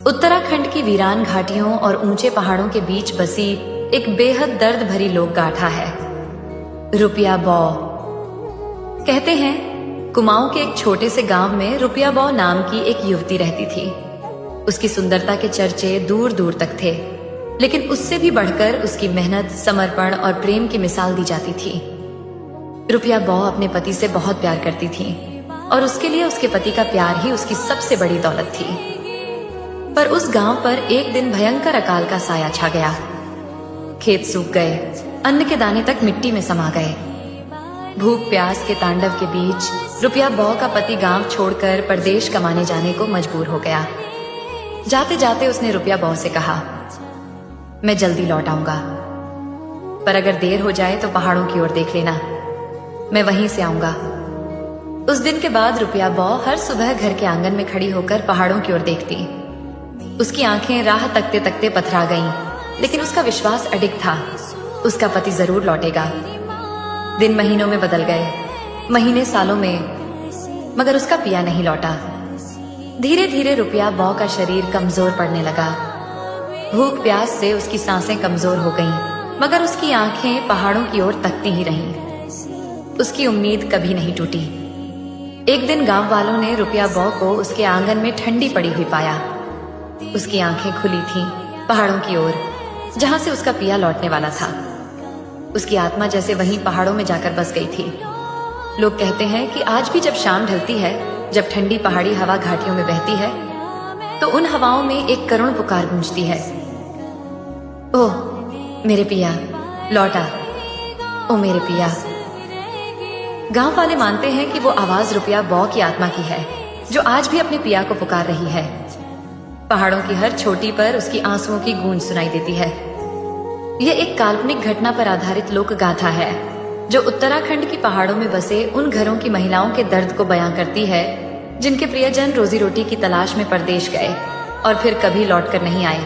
उत्तराखंड की वीरान घाटियों और ऊंचे पहाड़ों के बीच बसी एक बेहद दर्द भरी लोक गाथा है रुपिया बौ। कहते हैं कुमाऊं के एक छोटे से गांव में रुपिया बौ नाम की एक युवती रहती थी। उसकी सुंदरता के चर्चे दूर दूर तक थे, लेकिन उससे भी बढ़कर उसकी मेहनत, समर्पण और प्रेम की मिसाल दी जाती थी। रुपिया बौ अपने पति से बहुत प्यार करती थी और उसके लिए उसके पति का प्यार ही उसकी सबसे बड़ी दौलत थी। पर उस गांव पर एक दिन भयंकर अकाल का साया छा गया। खेत सूख गए, अन्न के दाने तक मिट्टी में समा गए। भूख प्यास के तांडव के बीच रुपिया बौ का पति गांव छोड़कर परदेश कमाने जाने को मजबूर हो गया। जाते जाते उसने रुपिया बौ से कहा, मैं जल्दी लौट आऊंगा, पर अगर देर हो जाए तो पहाड़ों की ओर देख लेना, मैं वहीं से आऊंगा। उस दिन के बाद रुपिया बौ हर सुबह घर के आंगन में खड़ी होकर पहाड़ों की ओर देखती। उसकी आंखें राह तकते तकते पथरा गईं, लेकिन उसका विश्वास अडिग था, उसका पति जरूर लौटेगा। दिन महीनों में बदल गए, महीने सालों में, मगर उसका पिया नहीं लौटा। धीरे धीरे रुपिया बौ का शरीर कमजोर पड़ने लगा। भूख प्यास से उसकी सांसें कमजोर हो गईं, मगर उसकी आंखें पहाड़ों की ओर तकती ही रहीं। उसकी उम्मीद कभी नहीं टूटी। एक दिन गांव वालों ने रुपिया बौ को उसके आंगन में ठंडी पड़ी हुई पाया। उसकी आंखें खुली थीं पहाड़ों की ओर, जहां से उसका पिया लौटने वाला था। उसकी आत्मा जैसे वहीं पहाड़ों में जाकर बस गई थी। लोग कहते हैं कि आज भी जब शाम ढलती है, जब ठंडी पहाड़ी हवा घाटियों में बहती है, तो उन हवाओं में एक करुण पुकार गूंजती है, ओह मेरे पिया लौटा, ओ मेरे पिया। गांव वाले मानते हैं कि वो आवाज रुपिया बौ की आत्मा की है, जो आज भी अपने पिया को पुकार रही है। पहाड़ों की हर चोटी पर उसकी आंसुओं की गूंज सुनाई देती है। यह एक काल्पनिक घटना पर आधारित लोक गाथा है, जो उत्तराखंड की पहाड़ों में बसे उन घरों की महिलाओं के दर्द को बयां करती है, जिनके प्रियजन रोजी रोटी की तलाश में परदेश गए और फिर कभी लौटकर नहीं आए।